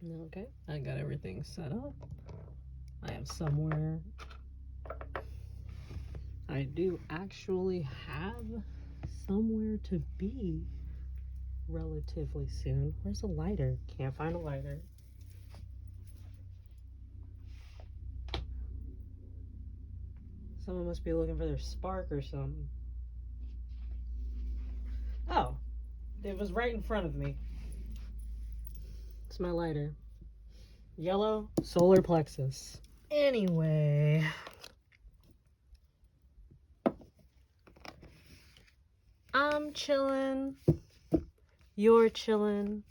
Okay, I got everything set up. I have somewhere. I do actually have somewhere to be relatively soon. Where's a lighter? Can't find a lighter. Someone must be looking for their spark or something. Oh, it was right in front of me. It's my lighter. Yellow solar plexus. Anyway. I'm chillin'. You're chillin'.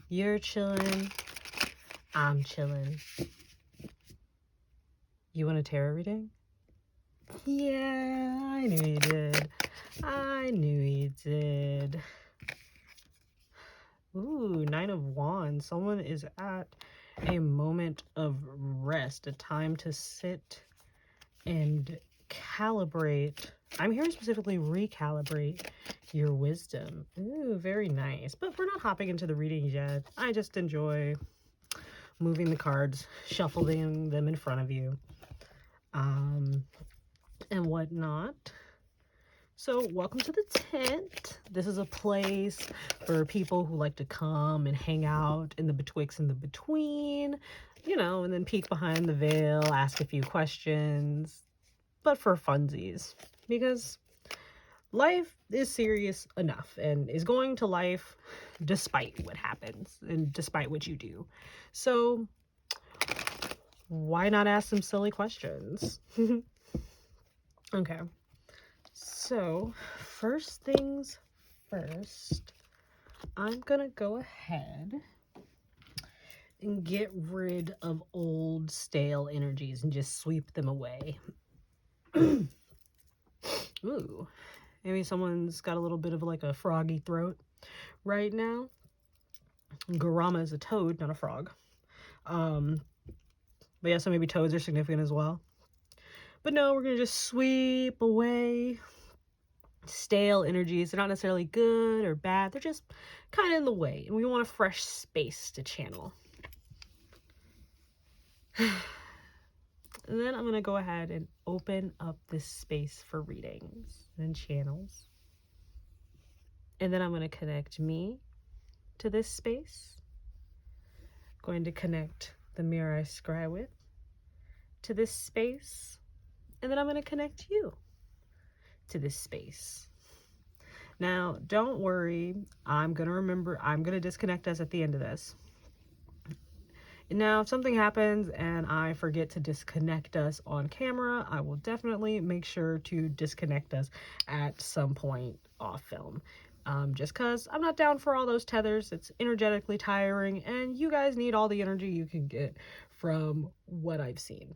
You're chillin'. I'm chillin'. You want a tarot reading? Yeah, I knew you did. I knew you did. Ooh, Nine of Wands. Someone is at a moment of rest, a time to sit and calibrate. I'm hearing specifically recalibrate your wisdom. Ooh, very nice. But we're not hopping into the readings yet. I just enjoy moving the cards, shuffling them in front of you, and whatnot. So welcome to the tent. This is a place for people who like to come and hang out in the betwixt and the between, you know, and then peek behind the veil, ask a few questions, but for funsies, because life is serious enough and is going to life despite what happens and despite what you do. So why not ask some silly questions? Okay. So, first things first, I'm gonna go ahead and get rid of old stale energies and just sweep them away. Ooh, maybe someone's got a little bit of like a froggy throat right now. Garama is a toad, not a frog. But yeah, so maybe toads are significant as well. But no, we're gonna just sweep away stale energies. They're not necessarily good or bad, they're just kind of in the way, and we want a fresh space to channel. And then I'm going to go ahead and open up this space for readings and channels. And then I'm going to connect me to this space. I'm going to connect the mirror I scry with to this space. And then I'm going to connect you to this space. Now, don't worry. I'm going to disconnect us at the end of this. Now, if something happens and I forget to disconnect us on camera, I will definitely make sure to disconnect us at some point off film. Just because I'm not down for all those tethers. It's energetically tiring, and you guys need all the energy you can get from what I've seen.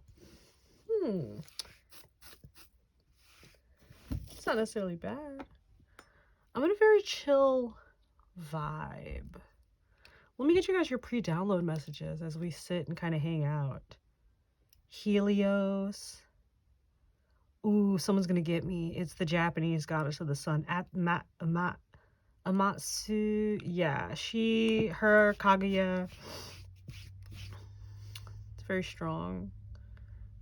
It's not necessarily bad. I'm in a very chill vibe. Let me get you guys your pre-download messages as we sit and kind of hang out. Helios. Ooh, someone's gonna get me. It's the Japanese goddess of the sun. Amatsu. Yeah, her Kaguya. It's very strong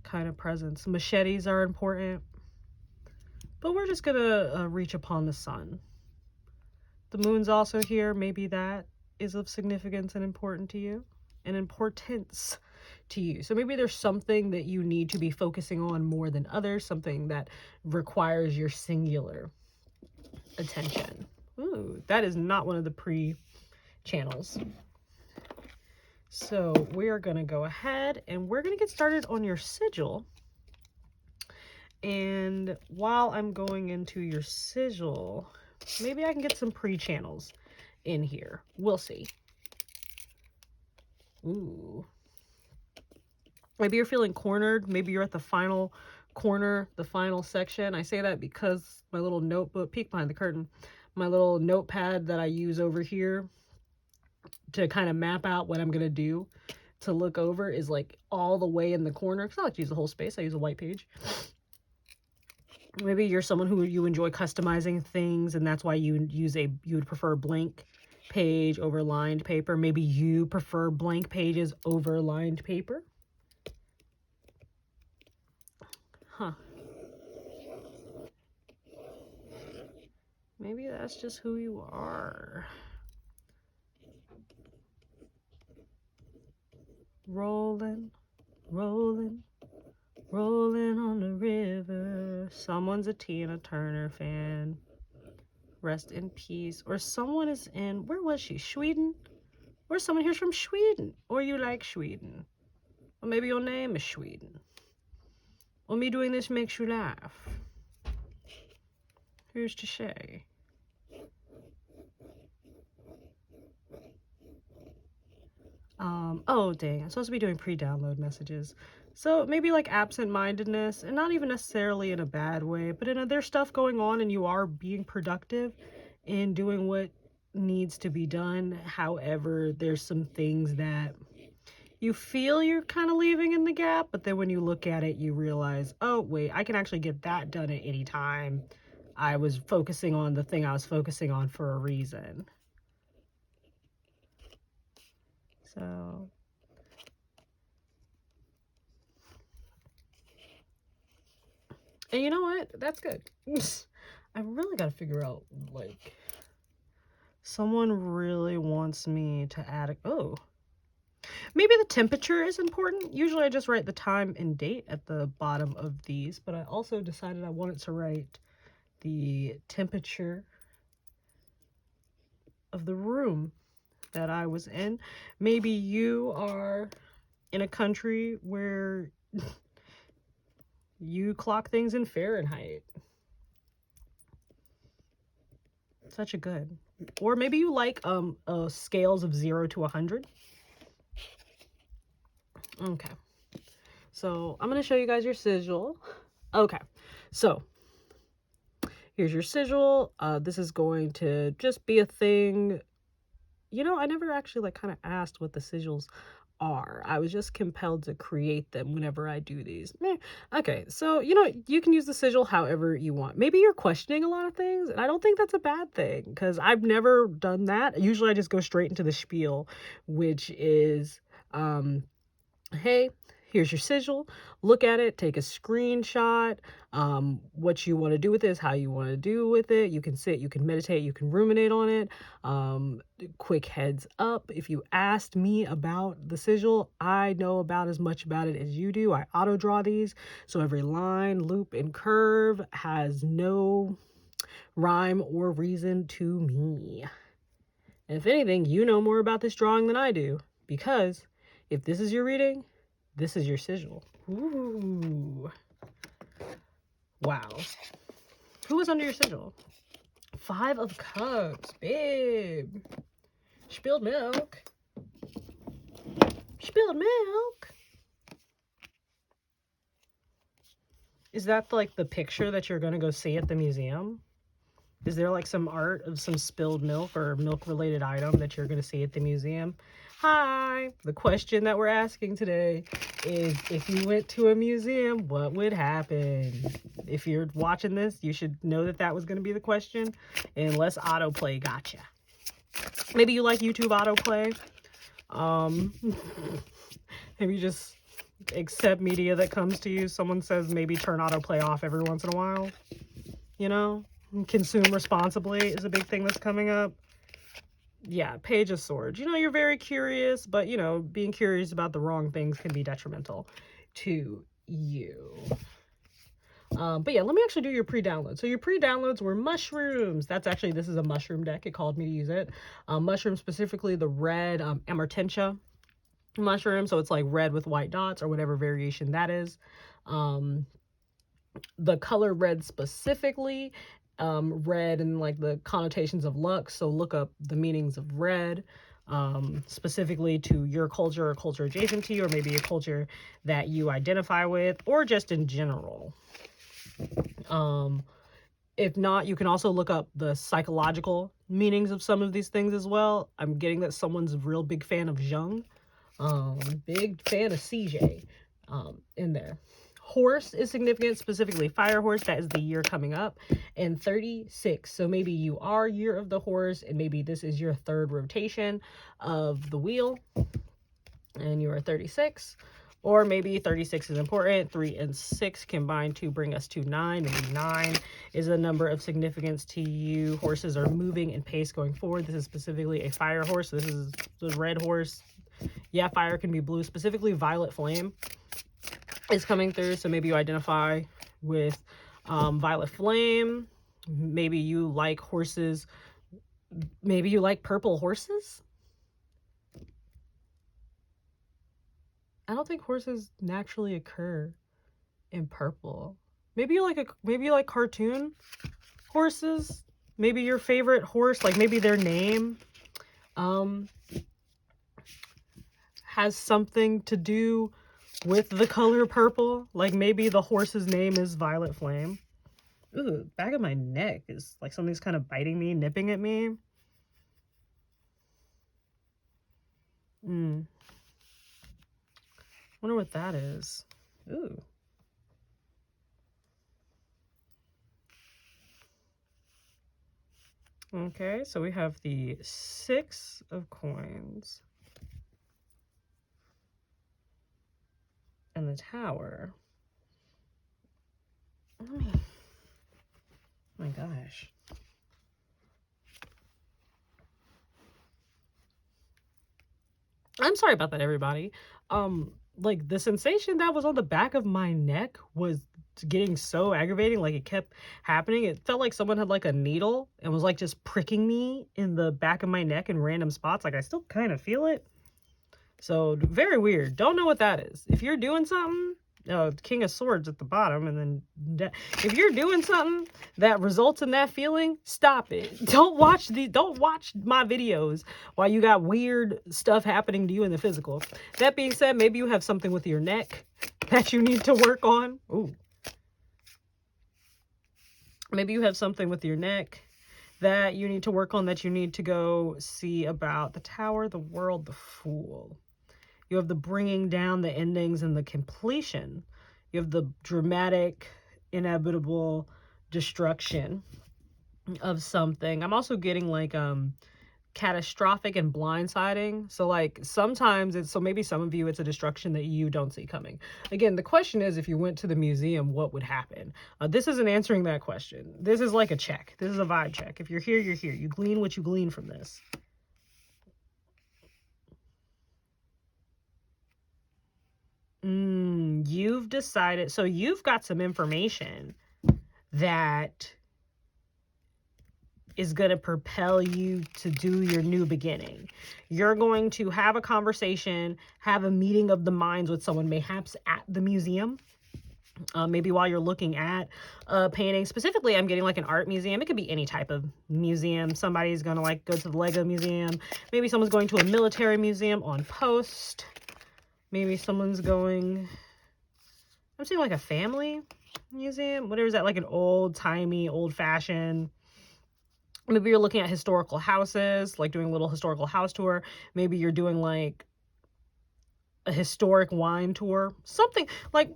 kind of presence. Machetes are important. But we're just gonna reach upon the sun. The moon's also here. Maybe that is of significance and importance to you. So maybe there's something that you need to be focusing on more than others, something that requires your singular attention. Ooh, that is not one of the pre-channels. So we are going to go ahead and we're going to get started on your sigil. And while I'm going into your sigil, maybe I can get some pre-channels in here. We'll see. Ooh. Maybe you're feeling cornered. Maybe you're at the final corner, the final section. I say that because my little notebook, peek behind the curtain, my little notepad that I use over here to kind of map out what I'm going to do to look over is like all the way in the corner. Because I like to use the whole space. I use a white page. Maybe you're someone who you enjoy customizing things, and that's why you would prefer blank page over lined paper. Maybe you prefer blank pages over lined paper. Huh. Maybe that's just who you are. Rolling, rolling, rolling on the river. Someone's a Tina Turner fan. Rest in peace. Or someone is in, where was she? Sweden? Or someone here's from Sweden. Or you like Sweden. Or maybe your name is Sweden. Or me doing this makes you laugh. Who's to say? Oh dang, I'm supposed to be doing pre-download messages. So maybe like absent-mindedness, and not even necessarily in a bad way, but there's stuff going on and you are being productive in doing what needs to be done. However, there's some things that you feel you're kind of leaving in the gap, but then when you look at it, you realize, oh wait, I can actually get that done at any time. I was focusing on the thing I was focusing on for a reason. So and you know what? That's good. I really got to figure out, like, someone really wants me to add oh, maybe the temperature is important. Usually I just write the time and date at the bottom of these, but I also decided I wanted to write the temperature of the room that I was in. Maybe you are in a country where you clock things in Fahrenheit. Such a good. Or maybe you like scales of 0 to 100. Okay. So I'm going to show you guys your sigil. Okay. So here's your sigil. This is going to just be a thing. You know, I never actually like kind of asked what the sigils are. I was just compelled to create them whenever I do these. Okay, so you know, you can use the sigil however you want. Maybe you're questioning a lot of things, and I don't think that's a bad thing because I've never done that. Usually I just go straight into the spiel, which is hey, here's your sigil. Look at it, take a screenshot. What you want to do with this, how you want to do with it. You can sit, you can meditate, you can ruminate on it. Quick heads up, if you asked me about the sigil, I know about as much about it as you do. I auto draw these, so every line, loop, and curve has no rhyme or reason to me. And if anything, you know more about this drawing than I do, because if this is your reading, this is your sigil. Ooh. Wow. Who was under your sigil? 5 of Cups, babe. Spilled milk. Spilled milk. Is that like the picture that you're gonna go see at the museum? Is there like some art of some spilled milk or milk related item that you're gonna see at the museum? Hi, the question that we're asking today is, if you went to a museum, what would happen? If you're watching this, you should know that that was going to be the question, unless autoplay gotcha. Maybe you like YouTube autoplay. Maybe you just accept media that comes to you. Someone says maybe turn autoplay off every once in a while. You know, consume responsibly is a big thing that's coming up. Yeah, Page of Swords. You know, you're very curious, but, you know, being curious about the wrong things can be detrimental to you. But yeah, let me actually do your pre-download. So your pre-downloads were mushrooms. That's actually, this is a mushroom deck. It called me to use it. Mushrooms, specifically the red Amartentia mushroom. So it's like red with white dots or whatever variation that is. The color red specifically, red and like the connotations of luck. So look up the meanings of red, specifically to your culture or culture adjacent to you, or maybe a culture that you identify with, or just in general. If not, you can also look up the psychological meanings of some of these things as well. I'm getting that someone's a real big fan of Jung, big fan of CJ in there. horse is significant, specifically fire horse. That is the year coming up. And 36. So maybe you are year of the horse, and maybe this is your third rotation of the wheel, and you are 36. Or maybe 36 is important. 3 and 6 combine to bring us to 9. Maybe 9 is a number of significance to you. Horses are moving in pace going forward. This is specifically a fire horse. This is the red horse. Yeah, fire can be blue. Specifically, violet flame is coming through. So maybe you identify with violet flame. Maybe you like horses. Maybe you like purple horses. I don't think horses naturally occur in purple. Maybe you like cartoon horses. Maybe your favorite horse, like maybe their name has something to do with the color purple. Like maybe the horse's name is Violet Flame. Ooh, back of my neck is like something's kind of biting me, nipping at me. Wonder what that is. Ooh. Okay, so we have the 6 of coins and the tower. Oh my gosh. I'm sorry about that, everybody. Like the sensation that was on the back of my neck was getting so aggravating. Like it kept happening. It felt like someone had like a needle and was like just pricking me in the back of my neck in random spots. Like I still kind of feel it. So very weird. Don't know what that is. If you're doing something, King of Swords at the bottom, and then if you're doing something that results in that feeling, stop it. Don't watch my videos while you got weird stuff happening to you in the physical. That being said, maybe you have something with your neck that you need to work on. Ooh. Maybe you have something with your neck that you need to work on, that you need to go see about. The Tower, the World, the Fool. You have the bringing down, the endings, and the completion. You have the dramatic, inevitable destruction of something. I'm also getting like catastrophic and blindsiding. So like sometimes so maybe some of you, it's a destruction that you don't see coming. Again, the question is, if you went to the museum, what would happen? This isn't answering that question. This is like a check. This is a vibe check. If you're here, you're here. You glean what you glean from this. You've decided, so you've got some information that is going to propel you to do your new beginning. You're going to have a conversation, have a meeting of the minds with someone, perhaps at the museum. Maybe while you're looking at a painting. Specifically, I'm getting like an art museum. It could be any type of museum. Somebody's going to like go to the Lego museum. Maybe someone's going to a military museum on post. Maybe someone's going, I'm seeing like a family museum. Whatever is that, like an old-timey, old-fashioned. Maybe you're looking at historical houses, like doing a little historical house tour. Maybe you're doing like a historic wine tour. Something like,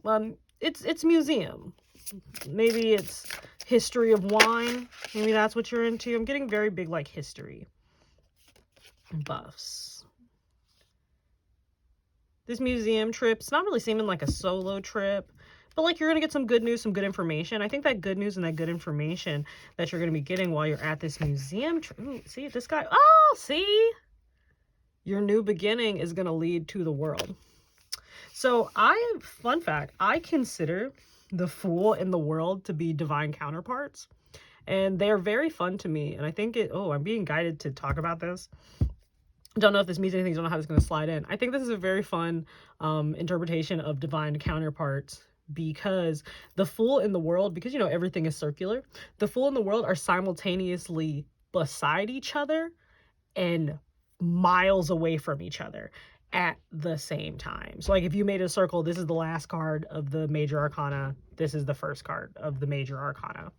it's museum. Maybe it's history of wine. Maybe that's what you're into. I'm getting very big like history buffs. This museum trip, it's not really seeming like a solo trip, but like you're going to get some good news, some good information. I think that good news and that good information that you're going to be getting while you're at this museum trip. Ooh, see, this guy, oh, see? Your new beginning is going to lead to the world. So fun fact, I consider the Fool and the World to be divine counterparts. And they're very fun to me. And I think I'm being guided to talk about this. Don't know if this means anything. Don't know how this is going to slide in. I think this is a very fun interpretation of divine counterparts, because the Fool in the World, because, you know, everything is circular. The Fool and the World are simultaneously beside each other and miles away from each other at the same time. So like if you made a circle, this is the last card of the major arcana. This is the first card of the major arcana.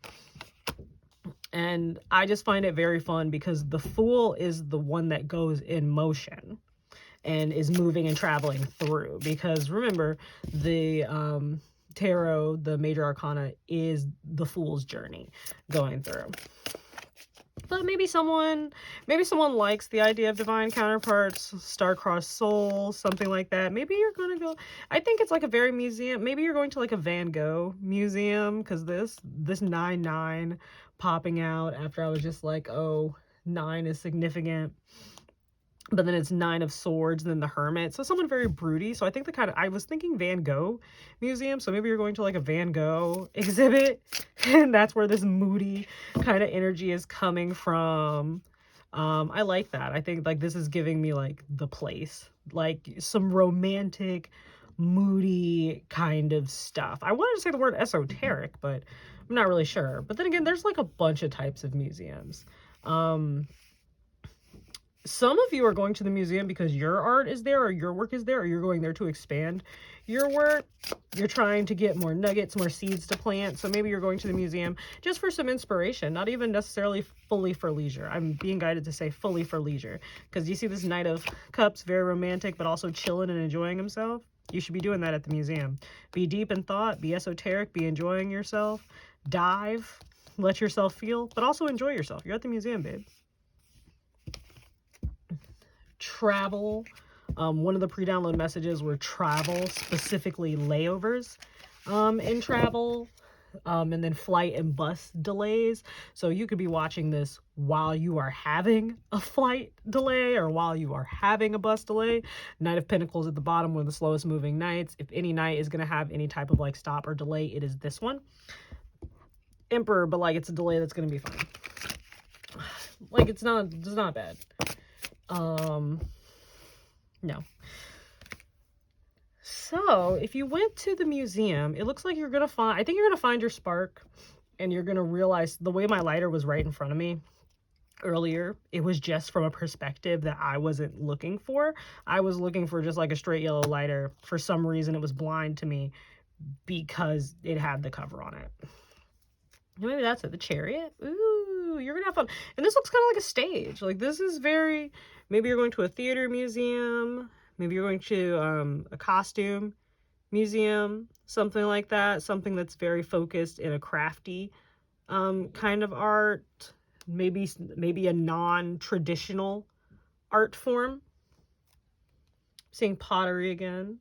And I just find it very fun because the Fool is the one that goes in motion and is moving and traveling through. Because remember, the tarot, the major arcana is the Fool's journey going through. But maybe someone likes the idea of divine counterparts, star-crossed souls, something like that. Maybe you're gonna go, I think it's like a very museum, maybe you're going to like a Van Gogh museum, because this 9-9 popping out after I was just like, oh, 9 is significant. But then it's 9 of Swords, then the Hermit. So someone very broody. So I think I was thinking Van Gogh museum. So maybe you're going to like a Van Gogh exhibit. And that's where this moody kind of energy is coming from. I like that. I think like this is giving me like the place. Like some romantic, moody kind of stuff. I wanted to say the word esoteric, but I'm not really sure. But then again, there's like a bunch of types of museums. Some of you are going to the museum because your art is there or your work is there, or you're going there to expand your work. You're trying to get more nuggets, more seeds to plant. So maybe you're going to the museum just for some inspiration, not even necessarily fully for leisure. I'm being guided to say fully for leisure, because you see this Knight of Cups, very romantic, but also chilling and enjoying himself. You should be doing that at the museum. Be deep in thought, be esoteric, be enjoying yourself, dive, let yourself feel, but also enjoy yourself. You're at the museum, babe. Travel. One of the pre-download messages were travel, specifically layovers in travel, and then flight and bus delays. So you could be watching this while you are having a flight delay or while you are having a bus delay. Knight of Pentacles at the bottom, one of the slowest moving knights. If any knight is going to have any type of like stop or delay, it is this one. Emperor, but like it's a delay that's going to be fine. Like it's not bad. No. So if you went to the museum, it looks like you're gonna find, I think you're gonna find your spark, and you're gonna realize the way my lighter was right in front of me earlier, it was just from a perspective that I wasn't looking for. I was looking for just like a straight yellow lighter. For some reason it was blind to me because it had the cover on it. Maybe that's it. The Chariot. Ooh, you're gonna have fun. And this looks kind of like a stage. Like this is very, maybe you're going to a theater museum. Maybe you're going to a costume museum, something like that. Something that's very focused in a crafty kind of art. Maybe a non-traditional art form. Seeing pottery again.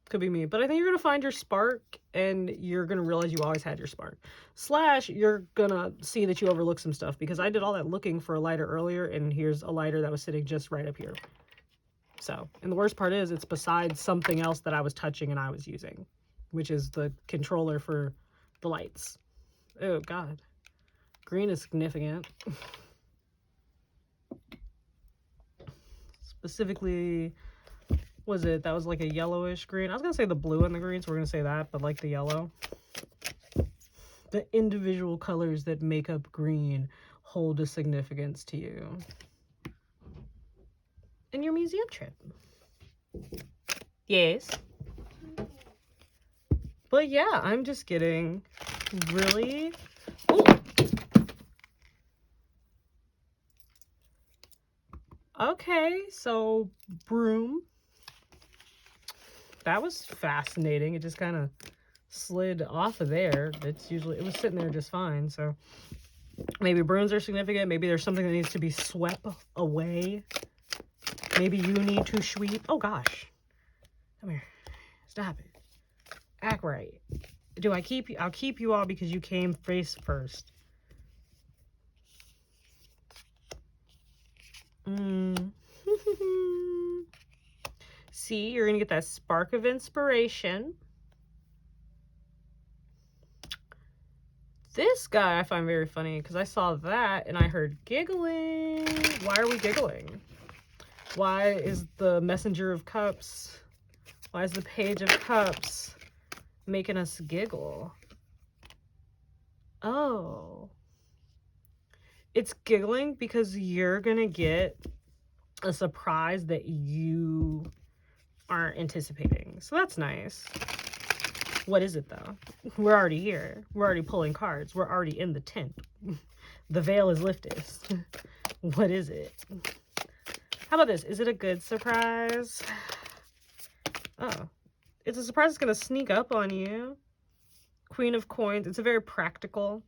Could be me, but I think you're gonna find your spark, and you're gonna realize you always had your spark. Slash, you're gonna see that you overlook some stuff, because I did all that looking for a lighter earlier, and here's a lighter that was sitting just right up here. So, and the worst part is it's beside something else that I was touching and I was using, which is the controller for the lights. Oh God, green is significant. Specifically, was it, that was like a yellowish green? I was gonna say the blue and the green, so we're gonna say that, but like the yellow. The individual colors that make up green hold a significance to you in your museum trip. Yes. But yeah, I'm just getting really... Ooh. Okay, so broom. That was fascinating. It just kind of slid off of there. It's usually, it was sitting there just fine. So maybe brooms are significant. Maybe there's something that needs to be swept away. Maybe you need to sweep. Oh gosh. Come here. Stop it. Act right. Do I keep you? I'll keep you all because you came face first. See, you're going to get that spark of inspiration. This guy I find very funny because I saw that and I heard giggling. Why are we giggling? Why is the Messenger of Cups, why is the Page of Cups making us giggle? Oh. It's giggling because you're going to get a surprise that you aren't anticipating. So that's nice. What is it though? We're already here. We're already pulling cards. We're already in the tent. The veil is lifted. What is it? How about this? Is it a good surprise? Oh, It's a surprise that's going to sneak up on you. Queen of Coins. It's a very practical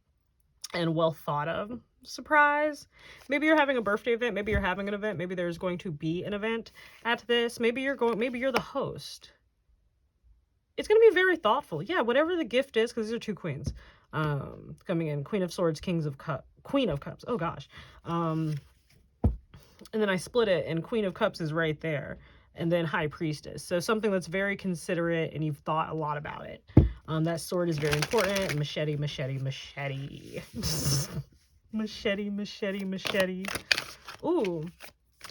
and well thought of surprise. Maybe you're having a birthday event. Maybe you're having an event. Maybe there's going to be an event at this. Maybe you're the host. It's going to be very thoughtful. Yeah, whatever the gift is, because these are two queens coming in. Queen of Swords, Queen of Cups. Oh, gosh. And then I split it, and Queen of Cups is right there. And then High Priestess. So something that's very considerate, and you've thought a lot about it. That sword is very important. Machete, machete, machete. Machete, machete, machete. Ooh.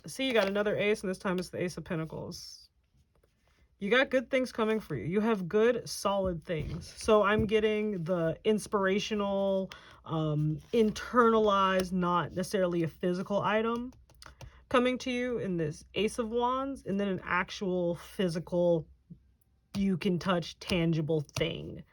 See, you got another ace, and this time it's the Ace of Pentacles. You got good things coming for you. You have good, solid things. So I'm getting the inspirational, internalized, not necessarily a physical item coming to you in this Ace of Wands, and then an actual physical, you can touch, tangible thing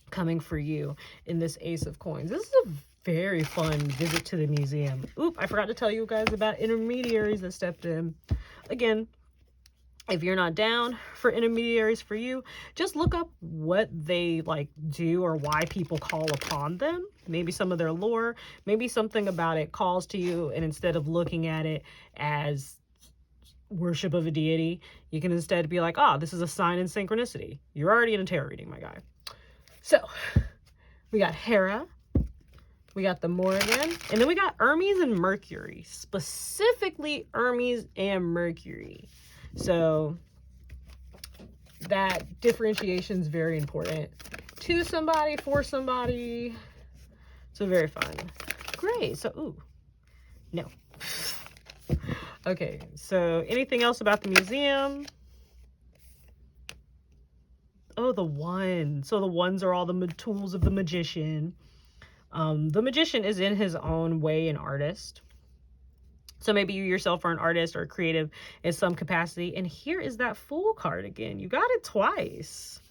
coming for you in this Ace of Coins. This is a very fun visit to the museum. Oop, I forgot to tell you guys about intermediaries that stepped in. Again, if you're not down for intermediaries for you, just look up what they like do or why people call upon them. Maybe some of their lore, maybe something about it calls to you, and instead of looking at it as worship of a deity, you can instead be like, oh, this is a sign and synchronicity. You're already in a tarot reading, my guy. So we got Hera, we got the Morrigan, and then we got Hermes and Mercury, specifically Hermes and Mercury. So that differentiation is very important to somebody, for somebody. So very fun. Great. So, ooh, no. Okay. So anything else about the museum? Oh, the one. So the ones are all the tools of the magician. The magician is in his own way an artist. So maybe you yourself are an artist or creative in some capacity. And here is that Fool card again. You got it twice.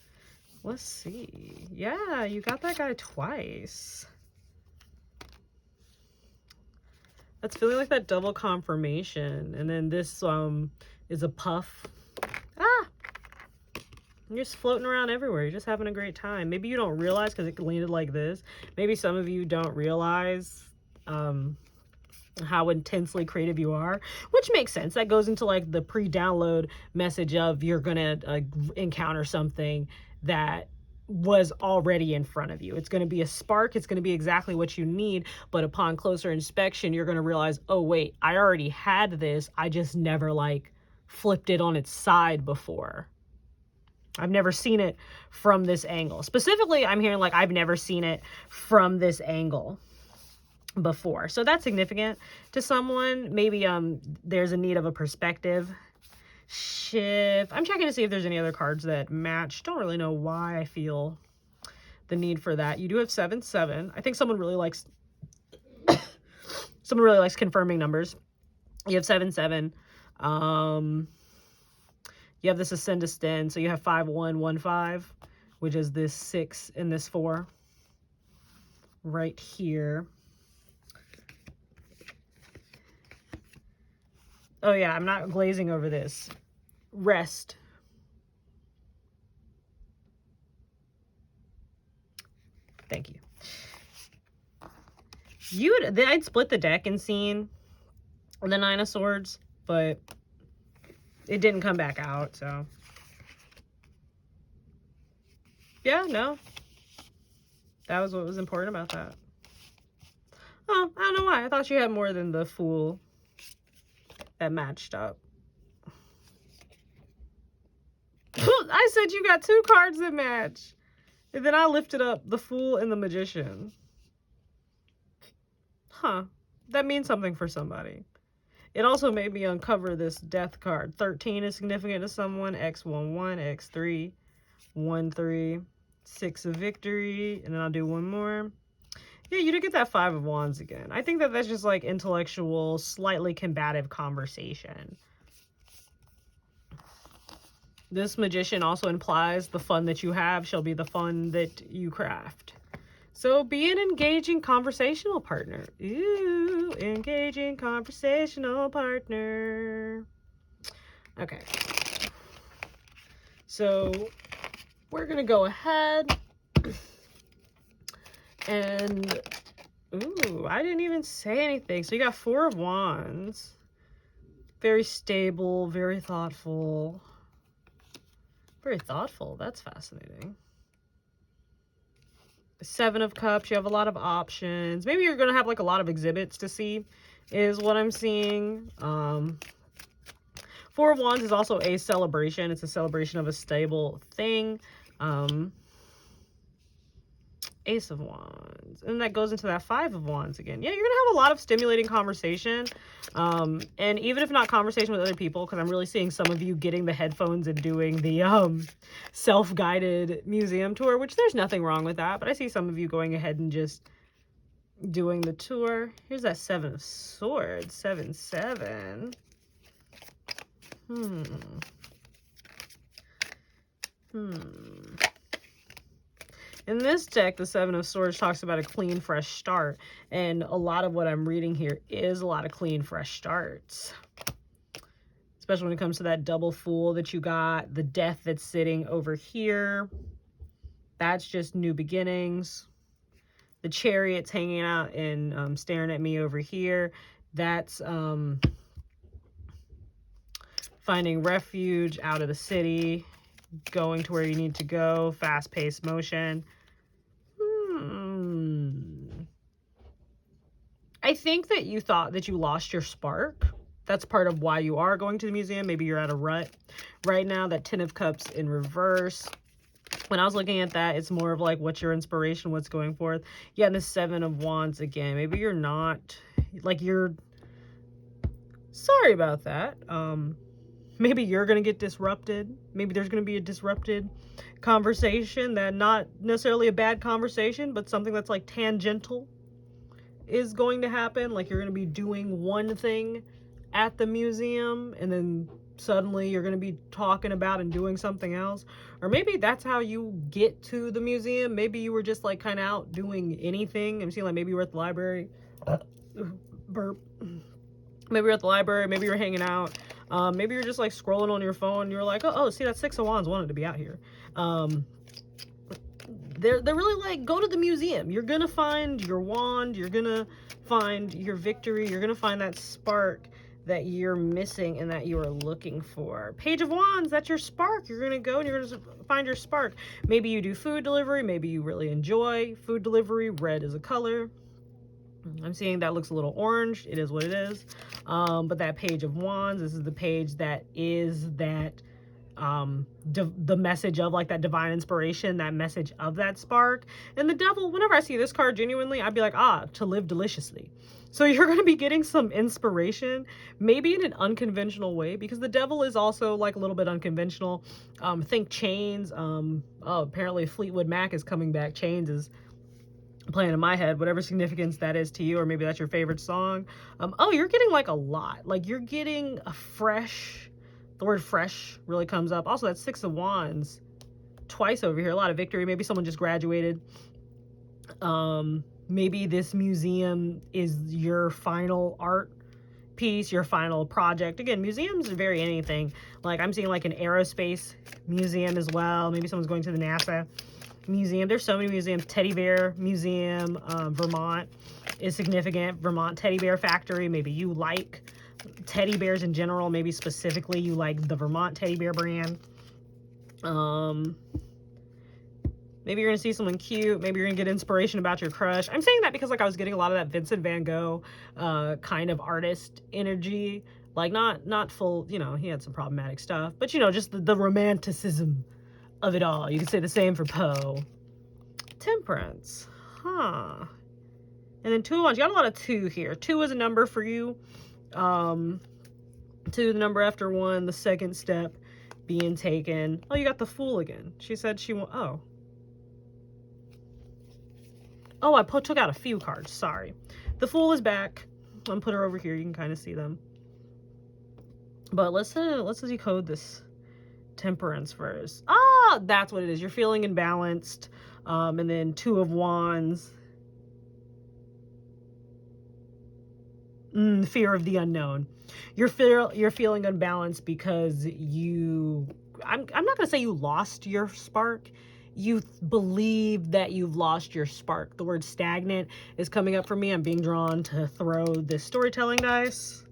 Let's see. Yeah, you got that guy twice. That's feeling like that double confirmation. And then this is a puff. Ah! You're just floating around everywhere. You're just having a great time. Maybe you don't realize because it landed like this. Maybe some of you don't realize how intensely creative you are, which makes sense. That goes into like the pre-download message of you're gonna encounter something that was already in front of you. It's going to be a spark. It's going to be exactly what you need. But upon closer inspection, you're going to realize, oh wait, I already had this. I just never like flipped it on its side before. I've never seen it from this angle. Specifically, I'm hearing like I've never seen it from this angle before. So that's significant to someone. Maybe there's a need of a perspective shift. I'm checking to see if there's any other cards that match. Don't really know why I feel the need for that. You do have 7-7. I think someone really likes confirming numbers. You have 7-7. You have this ascendastin, so you have 5-1-1-5, which is this 6 and this 4 right here. Oh yeah, I'm not glazing over this. Rest. Thank you. I'd split the deck and seen the 9 of Swords, but it didn't come back out, so. Yeah, no. That was what was important about that. Oh, I don't know why. I thought you had more than the Fool that matched up. I said you got 2 cards that match. And then I lifted up the Fool and the Magician. Huh. That means something for somebody. It also made me uncover this Death card. 13 is significant to someone. X11, X3, 1-3, 6 of Victory. And then I'll do one more. Yeah, you did get that 5 of Wands again. I think that that's just like intellectual, slightly combative conversation. This Magician also implies the fun that you have shall be the fun that you craft. So be an engaging conversational partner. Ooh, engaging conversational partner. Okay. So we're going to go ahead and, ooh, I didn't even say anything. So you got 4 of Wands. Very stable, very thoughtful. Very thoughtful. That's fascinating. 7 of Cups. You have a lot of options. Maybe you're going to have like a lot of exhibits to see is what I'm seeing. 4 of Wands is also a celebration. It's a celebration of a stable thing. Ace of Wands. And that goes into that 5 of Wands again. Yeah, you're going to have a lot of stimulating conversation. And even if not conversation with other people, because I'm really seeing some of you getting the headphones and doing the self-guided museum tour, which there's nothing wrong with that. But I see some of you going ahead and just doing the tour. Here's that 7 of Swords. 7, 7. In this deck, the 7 of Swords talks about a clean, fresh start. And a lot of what I'm reading here is a lot of clean, fresh starts. Especially when it comes to that double Fool that you got. The Death that's sitting over here. That's just new beginnings. The Chariot's hanging out and staring at me over here. That's finding refuge out of the city. Going to where you need to go. Fast-paced motion. I think that you thought that you lost your spark. That's part of why you are going to the museum. Maybe you're at a rut right now. That 10 of Cups in reverse. When I was looking at that, it's more of like what's your inspiration, what's going forth. Yeah, and the 7 of Wands again. Maybe you're not, like you're, sorry about that. Maybe you're going to get disrupted. Maybe there's going to be a disrupted conversation that not necessarily a bad conversation, but something that's like tangential is going to happen. Like you're going to be doing one thing at the museum and then suddenly you're going to be talking about and doing something else. Or maybe that's how you get to the museum. Maybe you were just like kind of out doing anything. I'm seeing like maybe you were at the library. Burp. Maybe you're at the library. Maybe you're hanging out. Maybe you're just like scrolling on your phone. You're like, oh, see that 6 of Wands wanted to be out here. They're really like, go to the museum. You're gonna find your wand. You're gonna find your victory. You're gonna find that spark that you're missing and that you are looking for. Page of Wands, that's your spark. You're gonna go and you're gonna find your spark. Maybe you do food delivery. Maybe you really enjoy food delivery. Red is a color. I'm seeing that looks a little orange. It is what it is. But that Page of Wands, this is the page that is that the message of like that divine inspiration, that message of that spark. And the Devil, whenever I see this card, genuinely, I'd be like, to live deliciously. So you're going to be getting some inspiration, maybe in an unconventional way, because the Devil is also like a little bit unconventional. Think Chains. Apparently Fleetwood Mac is coming back. Chains is playing in my head, whatever significance that is to you, or maybe that's your favorite song. You're getting like a lot. Like you're getting a fresh, the word fresh really comes up. Also that 6 of Wands twice over here, a lot of victory. Maybe someone just graduated. Maybe this museum is your final art piece, your final project. Again, museums are very anything. Like I'm seeing like an aerospace museum as well. Maybe someone's going to the NASA museum. There's so many museums. Teddy Bear Museum, Vermont is significant. Vermont Teddy Bear Factory. Maybe you like teddy bears in general. Maybe specifically you like the Vermont Teddy Bear brand. Maybe you're gonna see someone cute. Maybe you're gonna get inspiration about your crush. I'm saying that because like I was getting a lot of that Vincent Van Gogh kind of artist energy. Like not full, you know, he had some problematic stuff, but you know, just the romanticism of it all. You can say the same for Poe. Temperance. And then 2 of Wands. You got a lot of 2 here. 2 is a number for you. 2, the number after 1, the second step being taken. Oh, you got the Fool again. She said she won't. Oh, I took out a few cards. Sorry. The Fool is back. I'm gonna put her over here. You can kind of see them. But let's decode this Temperance first. That's what it is. You're feeling imbalanced. And then 2 of Wands. Fear of the unknown. You're feeling unbalanced because I'm not going to say you lost your spark. You believe that you've lost your spark. The word stagnant is coming up for me. I'm being drawn to throw this storytelling dice.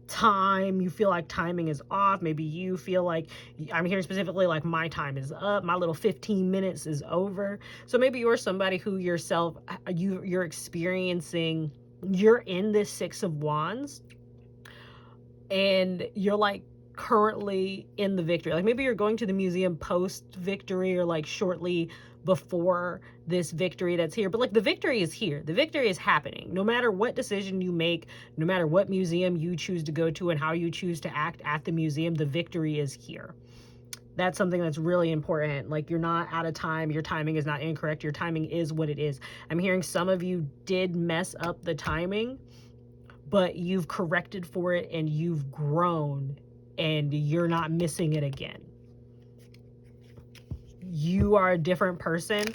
Time, you feel like timing is off. Maybe you feel like, I'm hearing specifically like my time is up, my little 15 minutes is over. So maybe you're somebody who yourself, you're experiencing, you're in this Six of Wands and you're like currently in the victory. Like maybe you're going to the museum post victory or like shortly before this victory that's here, but like the victory is here. The victory is happening. No matter what decision you make, no matter what museum you choose to go to and how you choose to act at the museum, the victory is here. That's something that's really important. Like you're not out of time. Your timing is not incorrect. Your timing is what it is. I'm hearing some of you did mess up the timing, but you've corrected for it and you've grown and you're not missing it again. You are a different person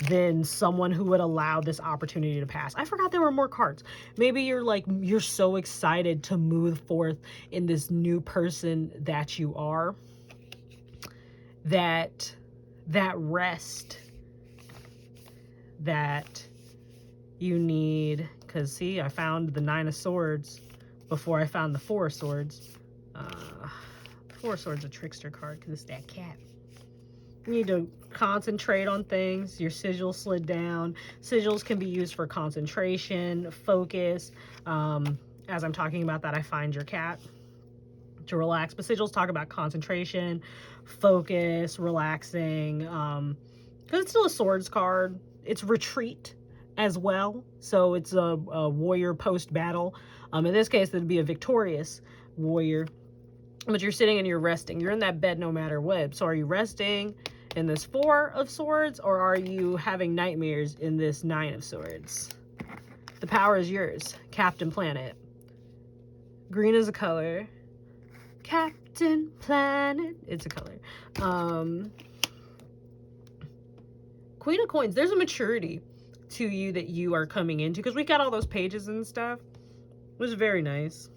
than someone who would allow this opportunity to pass. I forgot there were more cards. Maybe you're so excited to move forth in this new person that you are, that rest that you need. Because see, I found the Nine of Swords before I found the Four of Swords. The Four of Swords is a trickster card because it's that cat. You need to concentrate on things. Your sigil slid down. Sigils can be used for concentration, focus. As I'm talking about that, I find your cat to relax. But sigils talk about concentration, focus, relaxing. Because it's still a swords card. It's retreat as well. So it's a warrior post-battle. In this case, it would be a victorious warrior. But you're sitting and you're resting. You're in that bed no matter what. So are you resting in this Four of Swords, or are you having nightmares in this Nine of Swords? The power is yours. Captain Planet. Green is a color. Captain Planet. It's a color. Queen of Coins. There's a maturity to you that you are coming into, because we got all those pages and stuff. It was very nice.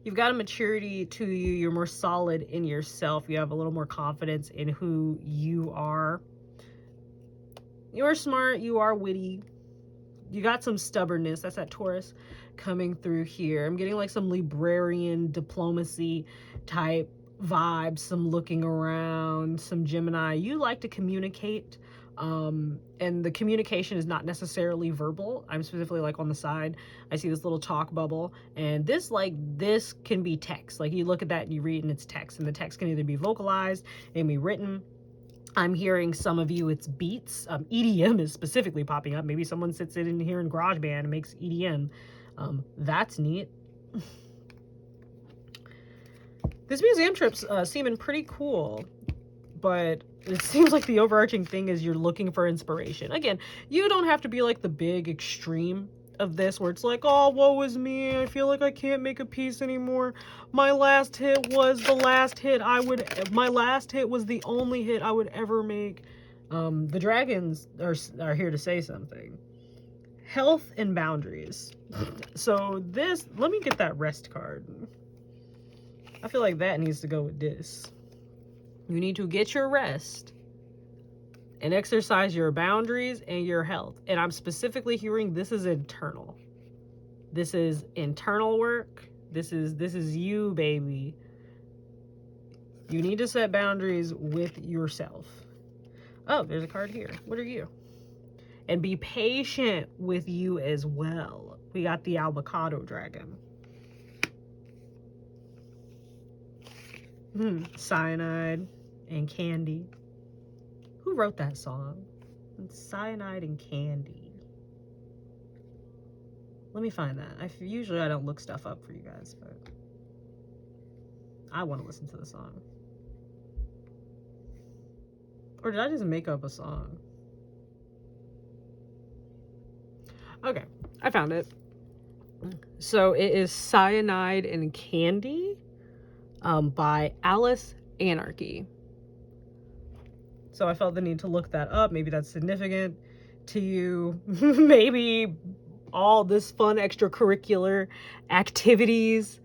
You've got a maturity to you. You're more solid in yourself. You have a little more confidence in who you are. You're smart. You are witty. You got some stubbornness. That's that Taurus coming through here. I'm getting like some librarian diplomacy type vibes, some looking around, some Gemini. You like to communicate. And the communication is not necessarily verbal. I'm specifically like on the side, I see this little talk bubble, and this can be text. Like you look at that and you read and it's text, and the text can either be vocalized, it can be written. I'm hearing some of you, it's beats. EDM is specifically popping up. Maybe someone sits in here in GarageBand and makes EDM. That's neat. This museum trip's seeming pretty cool, but it seems like the overarching thing is you're looking for inspiration. Again, you don't have to be like the big extreme of this where it's like, oh, woe is me, I feel like I can't make a piece anymore. My last hit was the last hit my last hit was the only hit I would ever make. The dragons are here to say something. Health and boundaries. So this, let me get that rest card. I feel like that needs to go with this. You need to get your rest and exercise your boundaries and your health. And I'm specifically hearing this is internal. This is internal work. This is you, baby. You need to set boundaries with yourself. Oh, there's a card here. What are you? And be patient with you as well. We got the avocado dragon. Cyanide and candy. Who wrote that song? Cyanide and candy. Let me find that. Usually I don't look stuff up for you guys, but I want to listen to the song. Or did I just make up a song? Okay, I found it. So it is Cyanide and Candy by Alice Anarchy. So I felt the need to look that up. Maybe that's significant to you. Maybe all this fun extracurricular activities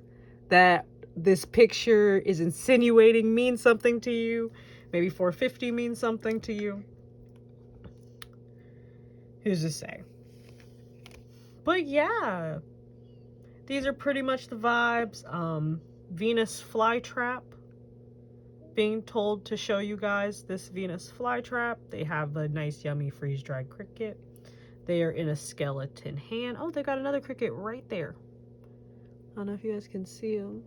that this picture is insinuating mean something to you. Maybe 450 means something to you. Who's to say? But yeah, these are pretty much the vibes. Venus flytrap. Being told to show you guys this Venus flytrap. They have a nice, yummy freeze-dried cricket. They are in a skeleton hand. Oh, they got another cricket right there. I don't know if you guys can see them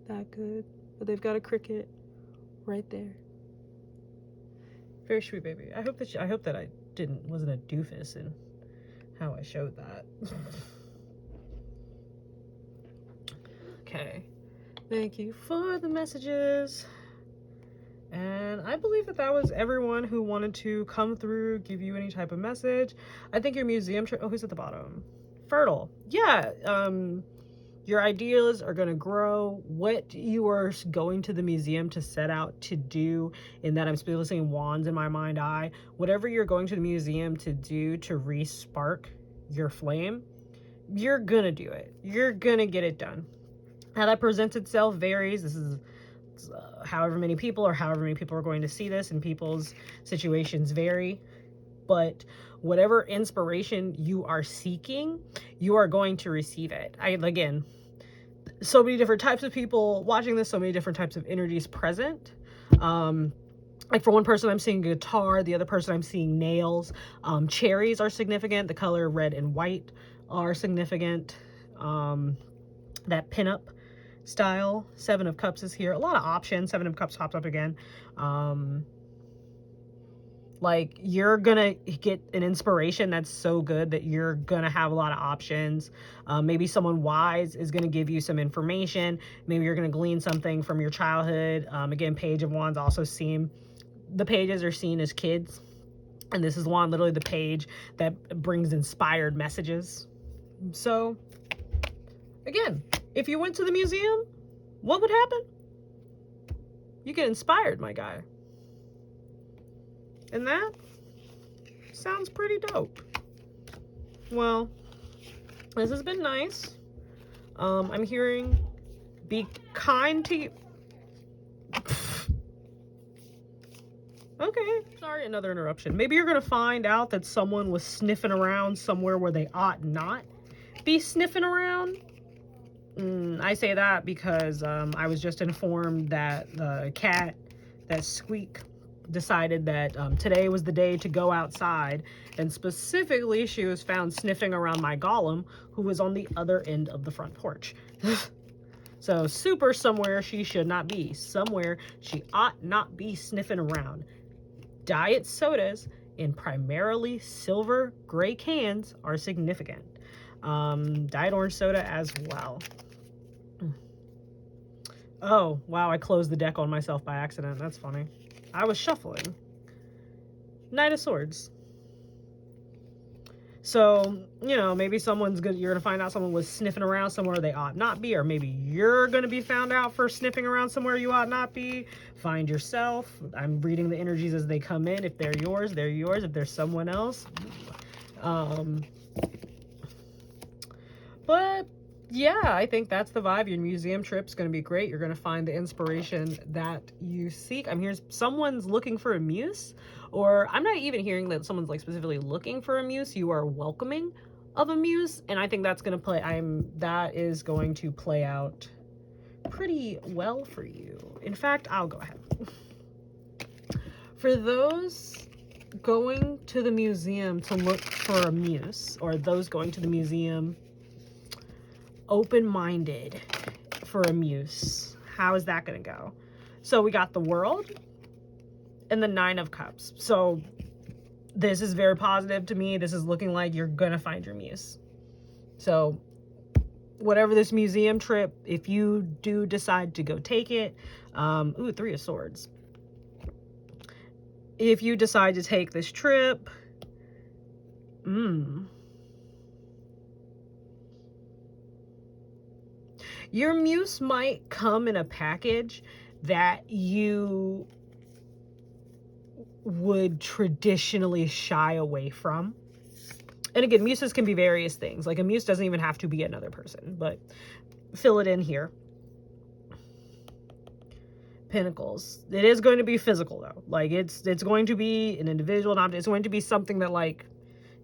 that good, but they've got a cricket right there. Very sweet baby. I hope that I wasn't a doofus in how I showed that. Okay. Thank you for the messages. And I believe that was everyone who wanted to come through, give you any type of message. I think your museum trip, oh, who's at the bottom? Fertile. Yeah, your ideas are going to grow. What you are going to the museum to set out to do, in that I'm specifically seeing wands in my mind eye, whatever you're going to the museum to do to re-spark your flame, you're going to do it. You're going to get it done. How that presents itself varies. This is however many people are going to see this, and people's situations vary. But whatever inspiration you are seeking, you are going to receive it. Again, so many different types of people watching this, so many different types of energies present. Like for one person, I'm seeing guitar. The other person, I'm seeing nails. Cherries are significant. The color red and white are significant. That pinup style. 7 of Cups is here. A lot of options. 7 of Cups pops up again. Like, you're gonna get an inspiration that's so good that you're gonna have a lot of options. Maybe someone wise is gonna give you some information. Maybe you're gonna glean something from your childhood. Again, Page of Wands also the pages are seen as kids. And this is literally the page that brings inspired messages. So, again, if you went to the museum, what would happen? You get inspired, my guy. And that sounds pretty dope. Well, this has been nice. I'm hearing be kind to you. Okay, sorry, another interruption. Maybe you're gonna find out that someone was sniffing around somewhere where they ought not be sniffing around. I say that because I was just informed that the cat, that Squeak, decided that today was the day to go outside, and specifically she was found sniffing around my golem, who was on the other end of the front porch. So super somewhere she should not be. Somewhere she ought not be sniffing around. Diet sodas in primarily silver gray cans are significant. Diet orange soda as well. Oh, wow, I closed the deck on myself by accident. That's funny. I was shuffling. Knight of Swords. So, you know, maybe you're gonna find out someone was sniffing around somewhere they ought not be, or maybe you're gonna be found out for sniffing around somewhere you ought not be. Find yourself. I'm reading the energies as they come in. If they're yours, they're yours. If there's someone else. But yeah, I think that's the vibe. Your museum trip's going to be great. You're going to find the inspiration that you seek. I'm hearing someone's looking for a muse, or I'm not even hearing that someone's like specifically looking for a muse. You are welcoming of a muse, and I think that's going to that is going to play out pretty well for you. In fact, I'll go ahead. For those going to the museum to look for a muse, or those going to the museum open-minded for a muse, how is that going to go? So we got the World and the 9 of Cups. So this is very positive to me. This is looking like you're going to find your muse. So whatever this museum trip, if you do decide to go take it, 3 of Swords. If you decide to take this trip, your muse might come in a package that you would traditionally shy away from. And again, muses can be various things. Like a muse doesn't even have to be another person, but fill it in here. Pentacles. It is going to be physical though. Like it's going to be an individual, an object. It's going to be something that like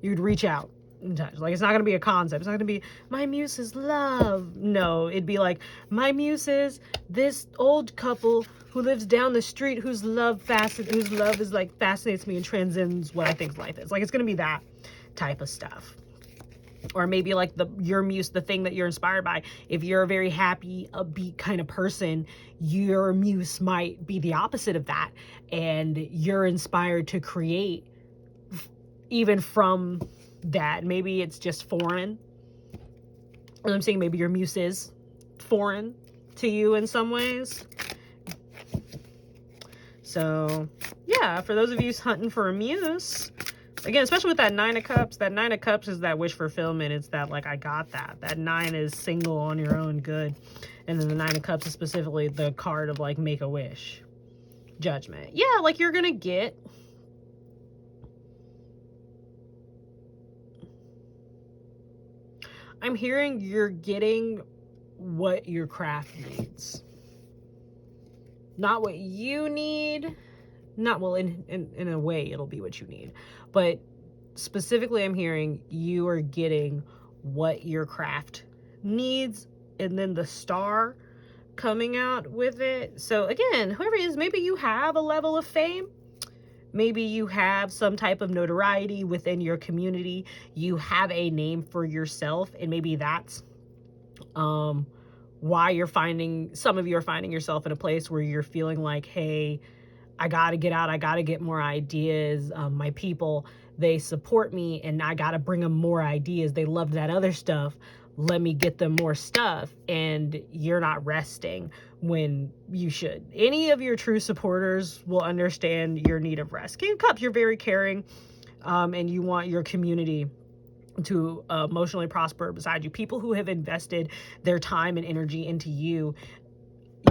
you'd reach out and touch. Like it's not going to be a concept. It's not going to be my muse is love. No, it'd be like my muse is this old couple who lives down the street whose love is like fascinates me and transcends what I think life is. Like it's going to be that type of stuff. Or maybe like your muse, the thing that you're inspired by. If you're a very happy, upbeat kind of person, your muse might be the opposite of that. And you're inspired to create even from that. Maybe it's just foreign. I'm saying maybe your muse is foreign to you in some ways. So yeah, for those of you hunting for a muse, again, especially with that 9 of Cups, that 9 of Cups is that wish fulfillment. It's that, like, I got that. That 9 is single on your own good. And then the 9 of Cups is specifically the card of, like, make a wish. Judgment. Yeah, like, you're going to get... I'm hearing you're getting what your craft needs. Not what you need. Not, well, in a way, it'll be what you need. But specifically, I'm hearing you are getting what your craft needs, and then the star coming out with it. So again, whoever it is, maybe you have a level of fame. Maybe you have some type of notoriety within your community. You have a name for yourself, and maybe that's why some of you are finding yourself in a place where you're feeling like, hey, I got to get out. I got to get more ideas. My people, they support me, and I got to bring them more ideas. They loved that other stuff. Let me get them more stuff. And you're not resting when you should. Any of your true supporters will understand your need of rest. King of Cups, you're very caring, and you want your community to emotionally prosper beside you. People who have invested their time and energy into you,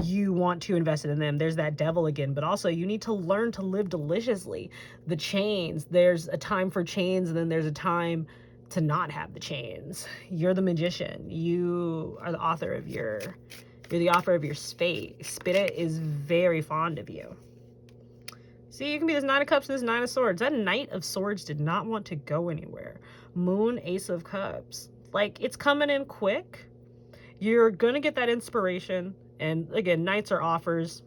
you want to invest it in them. There's that devil again, but also you need to learn to live deliciously. The chains, there's a time for chains, and then there's a time to not have the chains. You're the magician. You are the author of you're the author of your fate. Spirit is very fond of you. See, you can be this 9 of Cups and this 9 of Swords. That Knight of Swords did not want to go anywhere. Moon, Ace of Cups. Like, it's coming in quick. You're going to get that inspiration. And again, Knights are offers,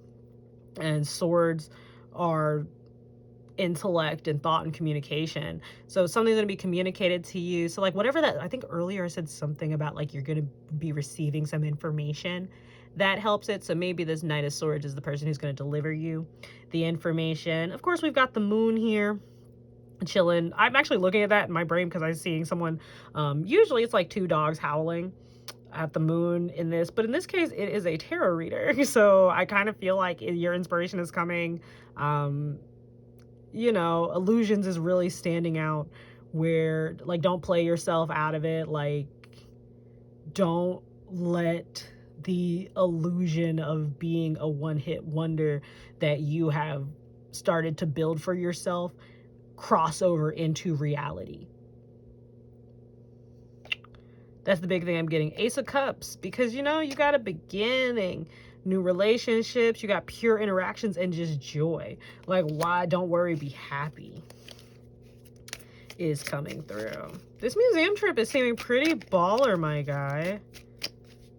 and Swords are intellect and thought and communication. So something's going to be communicated to you. So like whatever that, I think earlier I said something about like you're going to be receiving some information that helps it. So maybe this Knight of Swords is the person who's going to deliver you the information. Of course, we've got the Moon here chilling. I'm actually looking at that in my brain because I'm seeing someone, usually it's like 2 dogs howling at the Moon in this, but in this case it is a tarot reader. So I kind of feel like your inspiration is coming. You know, illusions is really standing out, where like don't play yourself out of it. Like don't let the illusion of being a one-hit wonder that you have started to build for yourself cross over into reality. That's the big thing I'm getting. Ace of Cups, because you know, you got a beginning, new relationships, you got pure interactions and just joy. Like, why? Don't worry, be happy is coming through. This museum trip is seeming pretty baller, my guy.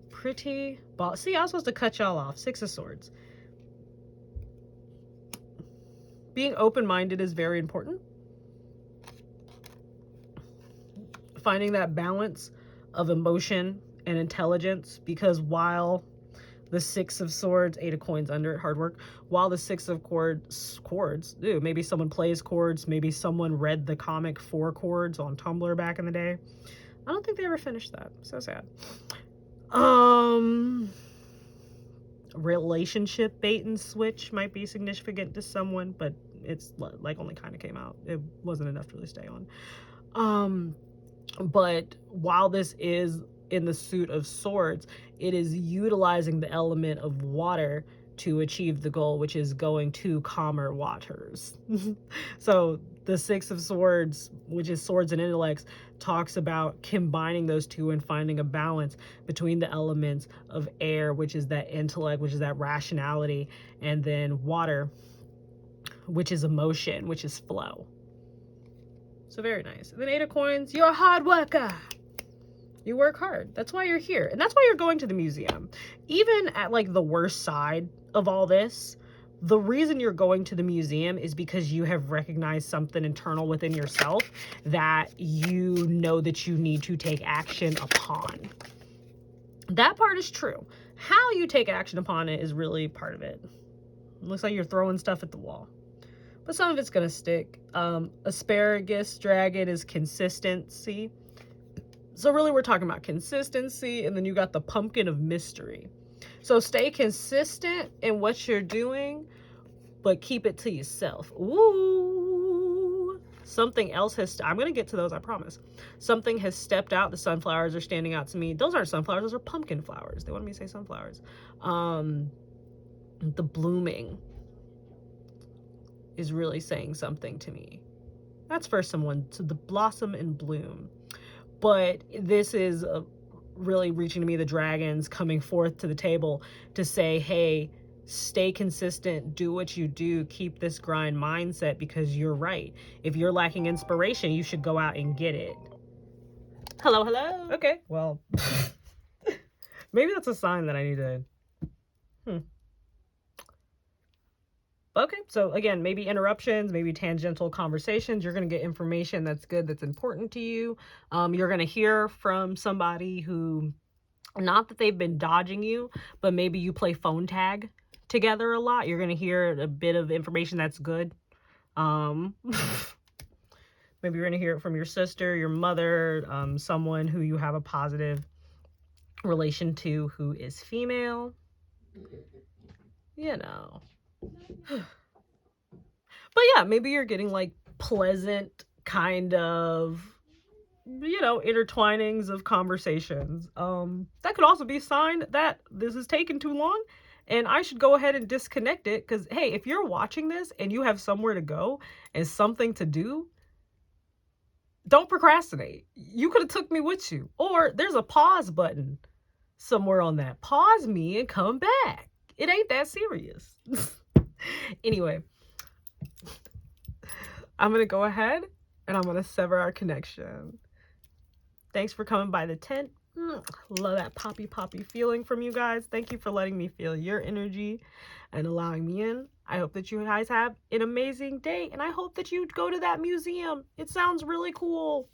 Pretty ball. See, I was supposed to cut y'all off. 6 of Swords. Being open-minded is very important. Finding that balance of emotion and intelligence, because while the 6 of Swords, 8 of Coins under it, hard work, while the 6 of chords, ooh, maybe someone plays chords, maybe someone read the comic 4 Chords on Tumblr back in the day. I don't think they ever finished that. So sad. Relationship bait and switch might be significant to someone, but it's like only kind of came out. It wasn't enough to really stay on. But while this is in the suit of Swords, it is utilizing the element of water to achieve the goal, which is going to calmer waters. So The Six of Swords, which is swords and intellects, talks about combining those two and finding a balance between the elements of air, which is that intellect, which is that rationality, and then water, which is emotion, which is flow. So very nice. And then Eight of Coins, you're a hard worker. You work hard. That's why you're here. And that's why you're going to the museum. Even at like the worst side of all this, the reason you're going to the museum is because you have recognized something internal within yourself that you know that you need to take action upon. That part is true. How you take action upon it is really part of it. It looks like you're throwing stuff at the wall, but some of it's going to stick. Asparagus dragon is consistency. So really we're talking about consistency, and then you got the pumpkin of mystery. So stay consistent in what you're doing, but keep it to yourself. Ooh, something else has, I'm going to get to those, I promise. Something has stepped out. The sunflowers are standing out to me. Those aren't sunflowers, those are pumpkin flowers. They wanted me to say sunflowers. The blooming is really saying something to me. That's for someone, to the blossom and bloom. But this is really reaching to me, the dragons coming forth to the table to say, hey, stay consistent, do what you do, keep this grind mindset, because you're right. If you're lacking inspiration, you should go out and get it. Hello, hello. Okay, well, maybe that's a sign that I need to... Okay, so again, maybe interruptions, maybe tangential conversations. You're going to get information that's good, that's important to you. You're going to hear from somebody who, not that they've been dodging you, but maybe you play phone tag together a lot. You're going to hear a bit of information that's good. Maybe you're going to hear it from your sister, your mother, someone who you have a positive relation to who is female. You know. But yeah, maybe you're getting like pleasant kind of, you know, intertwinings of conversations. That could also be a sign that this is taking too long and I should go ahead and disconnect it. Because hey, if you're watching this and you have somewhere to go and something to do, don't procrastinate. You could have took me with you. Or there's a pause button somewhere on that. Pause me and come back. It ain't that serious. Anyway, I'm going to go ahead and I'm going to sever our connection. Thanks for coming by the tent. Love that poppy feeling from you guys. Thank you for letting me feel your energy and allowing me in. I hope that you guys have an amazing day, and I hope that you go to that museum. It sounds really cool.